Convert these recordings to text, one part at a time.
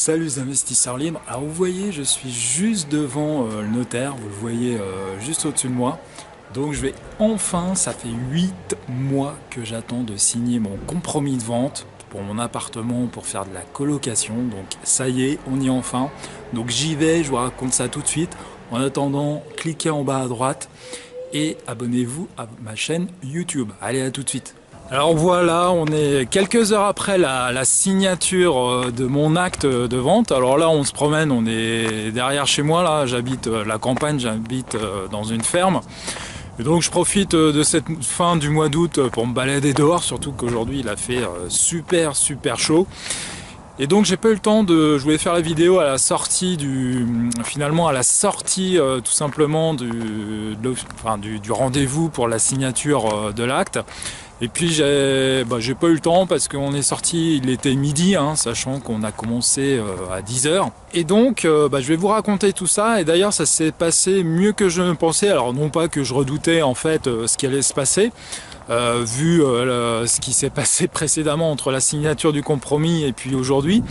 Salut les investisseurs libres. Alors vous voyez, je suis juste devant le notaire, vous le voyez juste au-dessus de moi. Donc je vais enfin, ça fait 8 mois que j'attends de signer mon compromis de vente pour mon appartement, pour faire de la colocation. Donc ça y est, on y est enfin. Donc j'y vais, je vous raconte ça tout de suite. En attendant, cliquez en bas à droite et abonnez-vous à ma chaîne YouTube. Allez, à tout de suite. Alors voilà, on est quelques heures après la signature de mon acte de vente. Alors là, on se promène, on est derrière chez moi, là, j'habite la campagne, j'habite dans une ferme. Et donc je profite de cette fin du mois d'août pour me balader dehors, surtout qu'aujourd'hui il a fait super chaud. Et donc j'ai pas eu le temps je voulais faire la vidéo à la sortie finalement à la sortie tout simplement du rendez-vous pour la signature de l'acte. Et puis j'ai pas eu le temps parce qu'on est sorti, il était midi, hein, sachant qu'on a commencé à 10 h. Et donc je vais vous raconter tout ça. Et d'ailleurs ça s'est passé mieux que je ne pensais. Alors non pas que je redoutais en fait ce qui allait se passer, vu ce qui s'est passé précédemment entre la signature du compromis et puis aujourd'hui.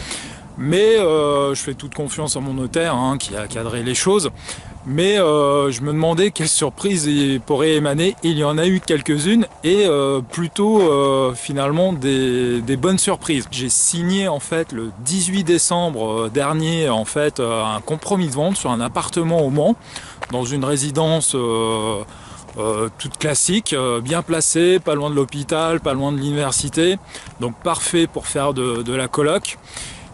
Mais je fais toute confiance à mon notaire hein, qui a cadré les choses. Mais je me demandais quelle surprise il pourrait émaner. Il y en a eu quelques-unes et plutôt finalement des bonnes surprises. J'ai signé en fait le 18 décembre dernier en fait un compromis de vente sur un appartement au Mans dans une résidence toute classique, bien placée, pas loin de l'hôpital, pas loin de l'université. Donc parfait pour faire de la coloc.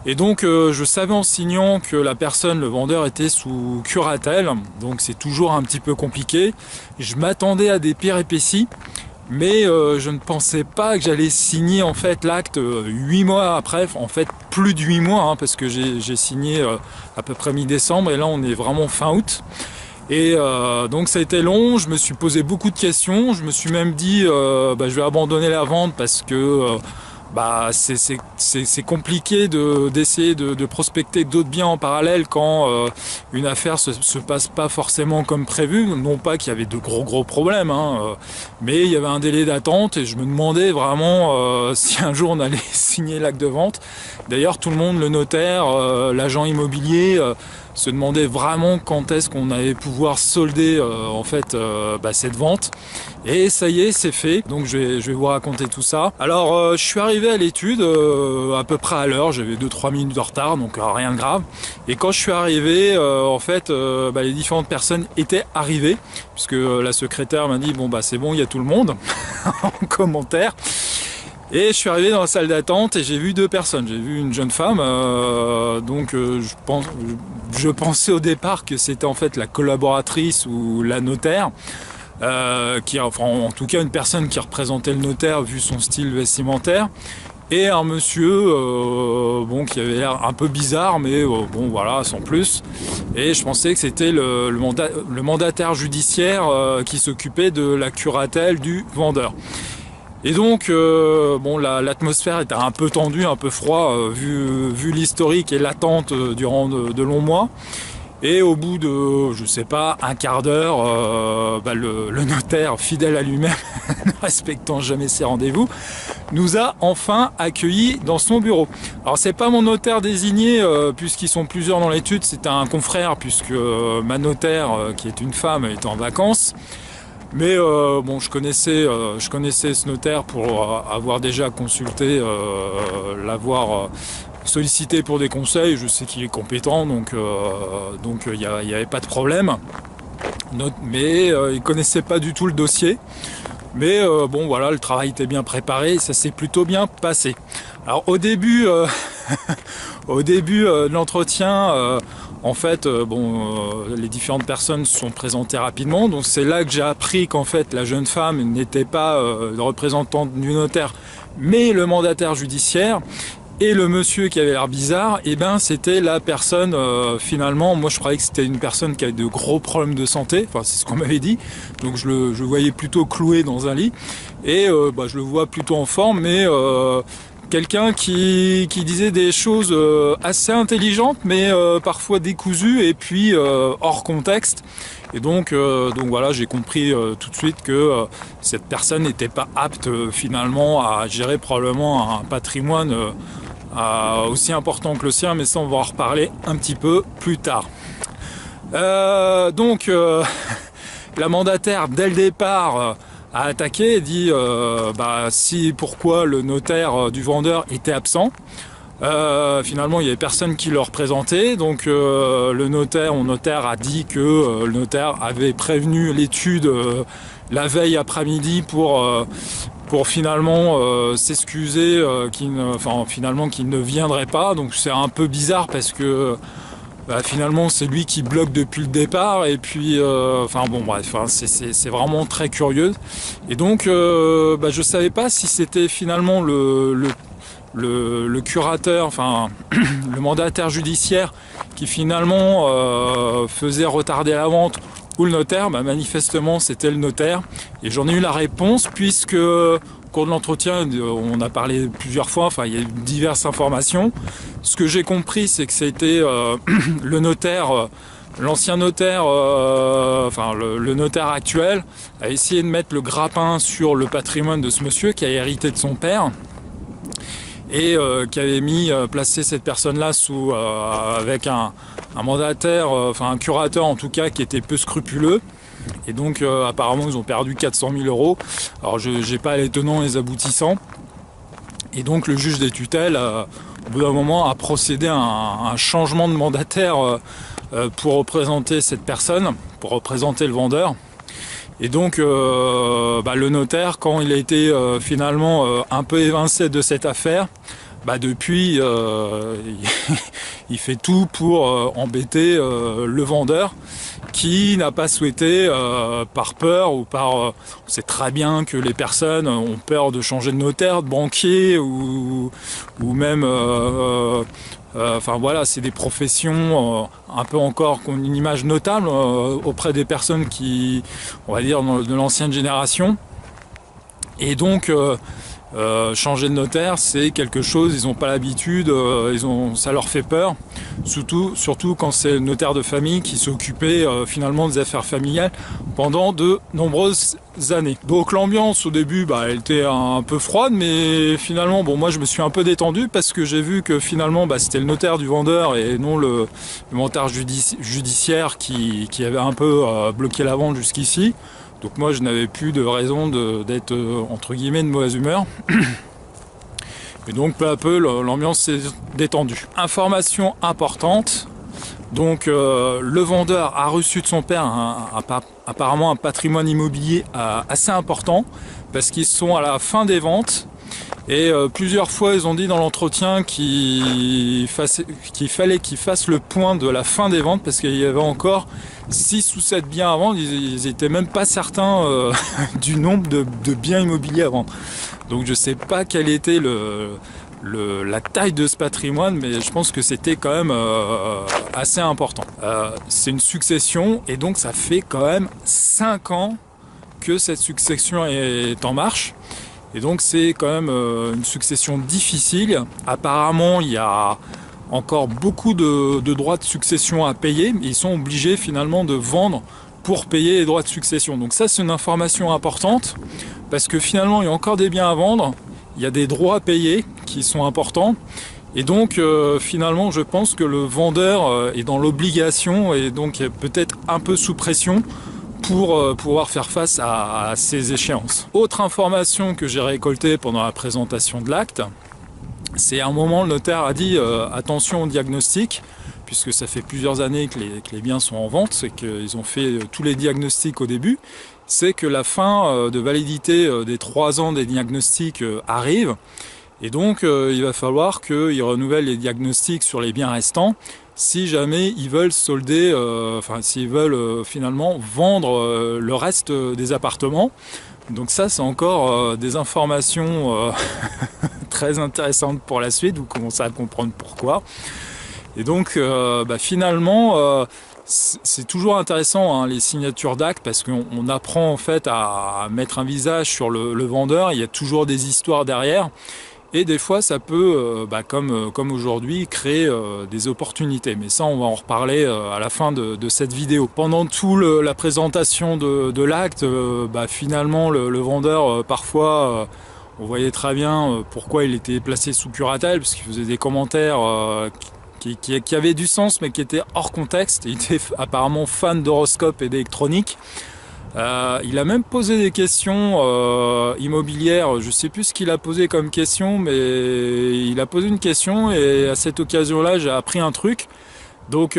Et donc je savais en signant que la personne, le vendeur, était sous curatelle, donc c'est toujours un petit peu compliqué. Je m'attendais à des péripéties, mais je ne pensais pas que j'allais signer en fait l'acte 8 mois après, en fait plus de 8 mois, hein, parce que j'ai signé à peu près mi-décembre, et là on est vraiment fin août. Et donc ça a été long, je me suis posé beaucoup de questions, je me suis même dit je vais abandonner la vente parce que c'est compliqué d'essayer de prospecter d'autres biens en parallèle quand une affaire se passe pas forcément comme prévu. Non pas qu'il y avait de gros problèmes, hein, mais il y avait un délai d'attente et je me demandais vraiment si un jour on allait signer l'acte de vente. D'ailleurs tout le monde, le notaire, l'agent immobilier, se demandait vraiment quand est-ce qu'on allait pouvoir solder en fait cette vente. Et ça y est, c'est fait. Donc je vais vous raconter tout ça. Alors je suis arrivé à l'étude à peu près à l'heure. J'avais 2-3 minutes de retard, donc rien de grave. Et quand je suis arrivé, en fait, les différentes personnes étaient arrivées, puisque la secrétaire m'a dit bon c'est bon, il y a tout le monde en commentaire. Et je suis arrivé dans la salle d'attente et j'ai vu deux personnes. J'ai vu une jeune femme, je pensais au départ que c'était en fait la collaboratrice ou la notaire, en tout cas une personne qui représentait le notaire vu son style vestimentaire. Et un monsieur qui avait l'air un peu bizarre, mais voilà, sans plus. Et je pensais que c'était le mandataire judiciaire qui s'occupait de la curatelle du vendeur. Et donc, l'atmosphère était un peu tendue, un peu froid, vu l'historique et l'attente durant de longs mois. Et au bout de, je sais pas, un quart d'heure, le notaire, fidèle à lui-même, ne respectant jamais ses rendez-vous, nous a enfin accueillis dans son bureau. Alors c'est pas mon notaire désigné, puisqu'ils sont plusieurs dans l'étude, c'est un confrère, puisque ma notaire, qui est une femme, est en vacances. Mais je connaissais ce notaire pour avoir déjà consulté, l'avoir sollicité pour des conseils. Je sais qu'il est compétent, donc il n'y avait pas de problème. Mais il connaissait pas du tout le dossier. Mais le travail était bien préparé, ça s'est plutôt bien passé. Alors au début, de l'entretien, en fait, les différentes personnes se sont présentées rapidement. Donc c'est là que j'ai appris qu'en fait la jeune femme n'était pas le représentant du notaire, mais le mandataire judiciaire. Et le monsieur qui avait l'air bizarre, c'était la personne, finalement, moi je croyais que c'était une personne qui avait de gros problèmes de santé, enfin c'est ce qu'on m'avait dit, donc je le voyais plutôt cloué dans un lit, et je le vois plutôt en forme, mais quelqu'un qui disait des choses assez intelligentes, mais parfois décousues, et puis hors contexte. Et donc voilà, j'ai compris tout de suite que cette personne n'était pas apte finalement à gérer probablement un patrimoine aussi important que le sien, mais ça on va en reparler un petit peu plus tard. Donc la mandataire dès le départ a attaqué et dit pourquoi le notaire du vendeur était absent. Finalement il n'y avait personne qui le représentait, donc mon notaire a dit que le notaire avait prévenu l'étude la veille après-midi pour finalement s'excuser qu'il ne viendrait pas. Donc c'est un peu bizarre parce que finalement c'est lui qui bloque depuis le départ, et puis c'est vraiment très curieux. Et donc je savais pas si c'était finalement le curateur, le mandataire judiciaire qui finalement faisait retarder la vente, ou le notaire. Manifestement c'était le notaire, et j'en ai eu la réponse puisque au cours de l'entretien on a parlé plusieurs fois, il y a eu diverses informations. Ce que j'ai compris, c'est que c'était le notaire, l'ancien notaire, le notaire actuel a essayé de mettre le grappin sur le patrimoine de ce monsieur qui a hérité de son père, et qui avait placé cette personne-là avec un mandataire, un curateur en tout cas, qui était peu scrupuleux. Et donc apparemment ils ont perdu 400 000 euros. Alors je n'ai pas les tenants et les aboutissants. Et donc le juge des tutelles, au bout d'un moment, a procédé à un changement de mandataire pour représenter cette personne, pour représenter le vendeur. Et donc le notaire, quand il a été finalement un peu évincé de cette affaire, depuis il fait tout pour embêter le vendeur, qui n'a pas souhaité, par peur ou on sait très bien que les personnes ont peur de changer de notaire, de banquier, ou même c'est des professions un peu encore qui ont une image notable auprès des personnes qui, on va dire, de l'ancienne génération. Et donc changer de notaire, c'est quelque chose, ils n'ont pas l'habitude, ça leur fait peur, surtout quand c'est le notaire de famille qui s'occupait finalement des affaires familiales pendant de nombreuses années. Donc l'ambiance au début, elle était un peu froide, mais finalement, moi je me suis un peu détendu parce que j'ai vu que finalement c'était le notaire du vendeur et non le mandataire judiciaire qui avait un peu bloqué la vente jusqu'ici. Donc moi je n'avais plus de raison d'être entre guillemets de mauvaise humeur. Et donc peu à peu l'ambiance s'est détendue. Information importante, donc le vendeur a reçu de son père apparemment un patrimoine immobilier assez important, parce qu'ils sont à la fin des ventes. Et plusieurs fois ils ont dit dans l'entretien qu'il fallait qu'ils fassent le point de la fin des ventes, parce qu'il y avait encore 6 ou 7 biens à vendre. Ils étaient même pas certains du nombre de biens immobiliers à vendre. Donc je sais pas quelle était la taille de ce patrimoine, mais je pense que c'était quand même assez important. C'est une succession, et donc ça fait quand même 5 ans que cette succession est en marche. Et donc c'est quand même une succession difficile. Apparemment il y a encore beaucoup de droits de succession à payer, mais ils sont obligés finalement de vendre pour payer les droits de succession. Donc ça c'est une information importante, parce que finalement il y a encore des biens à vendre, il y a des droits à payer qui sont importants, et donc finalement je pense que le vendeur est dans l'obligation, et donc peut-être un peu sous pression pour pouvoir faire face à ces échéances. Autre information que j'ai récoltée pendant la présentation de l'acte, c'est à un moment le notaire a dit attention au diagnostic, puisque ça fait plusieurs années que les biens sont en vente, c'est qu'ils ont fait tous les diagnostics au début, c'est que la fin de validité des 3 ans des diagnostics arrive, et donc il va falloir qu'ils renouvellent les diagnostics sur les biens restants, si jamais ils veulent solder, s'ils veulent finalement vendre le reste des appartements. Donc ça c'est encore des informations très intéressantes pour la suite, vous commencez à comprendre pourquoi. Et donc finalement c'est toujours intéressant les signatures d'actes, parce qu'on apprend en fait à mettre un visage sur le vendeur, il y a toujours des histoires derrière. Et des fois, ça peut, comme aujourd'hui, créer des opportunités. Mais ça, on va en reparler à la fin de cette vidéo. Pendant toute la présentation de l'acte, finalement, le vendeur, parfois, On voyait très bien pourquoi il était placé sous curatelle, parce qu'il faisait des commentaires qui avaient du sens, mais qui étaient hors contexte. Il était apparemment fan d'horoscope et d'électronique. Il a même posé des questions immobilières. Je sais plus ce qu'il a posé comme question, mais il a posé une question et à cette occasion-là, j'ai appris un truc. Donc,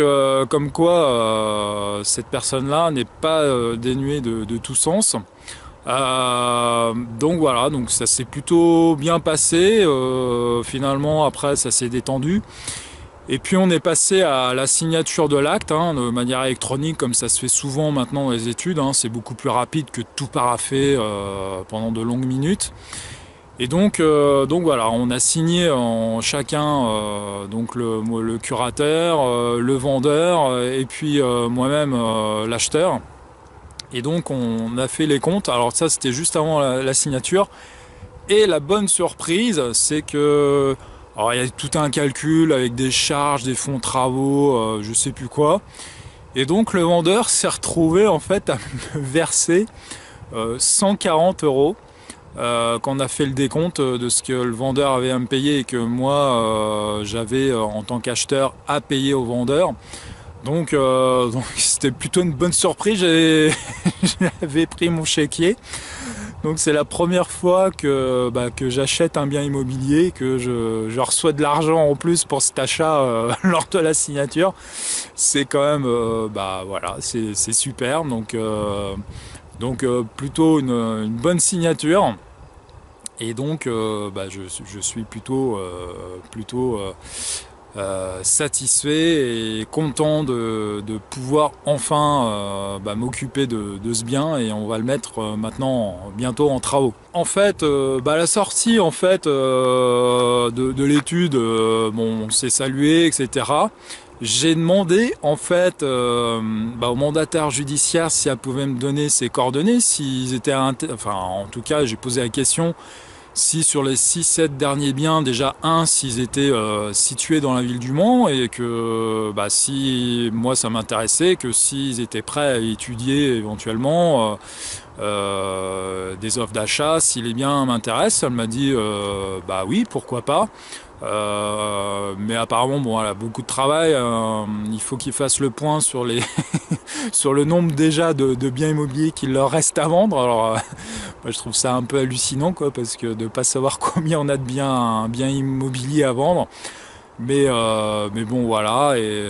comme quoi, cette personne-là n'est pas dénuée de tout sens. Donc voilà, donc ça s'est plutôt bien passé. Finalement, après, ça s'est détendu. Et puis on est passé à la signature de l'acte, hein, de manière électronique, comme ça se fait souvent maintenant dans les études. Hein, c'est beaucoup plus rapide que de tout paraffer pendant de longues minutes. Et donc voilà, on a signé en chacun, donc le curateur, le vendeur, et puis moi-même l'acheteur. Et donc on a fait les comptes. Alors ça, c'était juste avant la signature. Et la bonne surprise, c'est que alors il y a tout un calcul avec des charges, des fonds de travaux, je sais plus quoi. Et donc le vendeur s'est retrouvé en fait à me verser 140 euros quand on a fait le décompte de ce que le vendeur avait à me payer et que moi j'avais en tant qu'acheteur à payer au vendeur. Donc c'était plutôt une bonne surprise. J'avais pris mon chéquier. Donc c'est la première fois que j'achète un bien immobilier, que je reçois de l'argent en plus pour cet achat lors de la signature. C'est quand même voilà, c'est super. Donc plutôt une bonne signature. Et donc je suis plutôt satisfait et content de pouvoir enfin m'occuper de ce bien, et on va le mettre maintenant bientôt en travaux. En fait, la sortie en fait de l'étude, bon, on s'est salué, etc. J'ai demandé en fait au mandataire judiciaire si elle pouvait me donner ses coordonnées, s'ils étaient en tout cas j'ai posé la question si sur les 6-7 derniers biens, déjà s'ils étaient situés dans la ville du Mans, et que si moi ça m'intéressait, que s'ils étaient prêts à étudier éventuellement des offres d'achat, si les biens m'intéressent. Elle m'a dit oui, pourquoi pas. Mais apparemment, bon, elle a beaucoup de travail. Il faut qu'ils fassent le point sur sur le nombre déjà de biens immobiliers qu'il leur reste à vendre. Alors, moi, je trouve ça un peu hallucinant, quoi, parce que de pas savoir combien on a de biens immobiliers à vendre. Mais bon, voilà. Et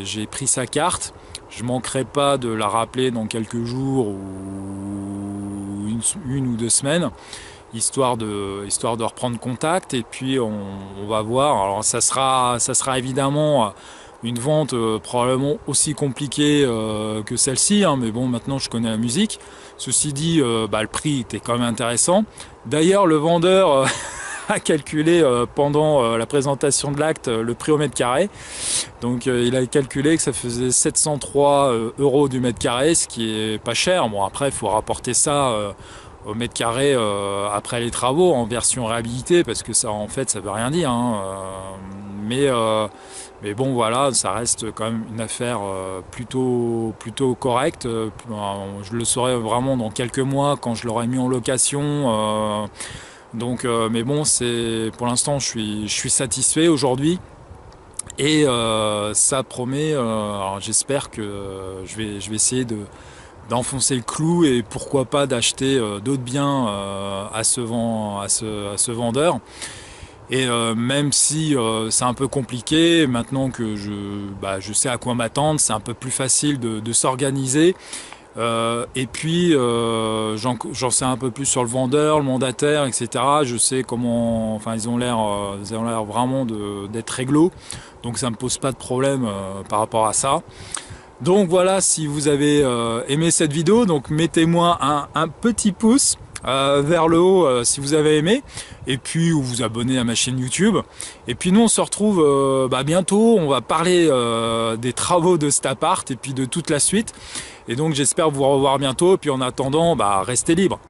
j'ai pris sa carte. Je manquerai pas de la rappeler dans quelques jours ou une ou 2 semaines. Histoire de reprendre contact, et puis on va voir. Alors ça sera évidemment une vente probablement aussi compliquée que celle-ci, hein, mais bon, maintenant je connais la musique. Ceci dit, le prix était quand même intéressant. D'ailleurs, le vendeur a calculé pendant la présentation de l'acte le prix au mètre carré. Donc il a calculé que ça faisait 703 euros du mètre carré, ce qui est pas cher. Bon, après il faut rapporter ça au mètre carré après les travaux en version réhabilitée, parce que ça en fait ça veut rien dire, hein. Mais bon, voilà, ça reste quand même une affaire plutôt correcte. Je le saurai vraiment dans quelques mois quand je l'aurai mis en location. Mais bon, pour l'instant je suis satisfait aujourd'hui. Et ça promet. Alors j'espère que je vais essayer d'enfoncer le clou, et pourquoi pas d'acheter d'autres biens à ce vendeur. Et même si c'est un peu compliqué, maintenant que je sais à quoi m'attendre, c'est un peu plus facile de s'organiser. Et puis j'en sais un peu plus sur le vendeur, le mandataire, etc. Je sais comment, enfin ils ont l'air vraiment d'être réglo, donc ça me pose pas de problème par rapport à ça. Donc voilà, si vous avez aimé cette vidéo, donc mettez-moi un petit pouce vers le haut si vous avez aimé, et puis ou vous abonnez à ma chaîne YouTube. Et puis nous on se retrouve bientôt, on va parler des travaux de cet appart et puis de toute la suite. Et donc j'espère vous revoir bientôt, et puis en attendant, restez libres.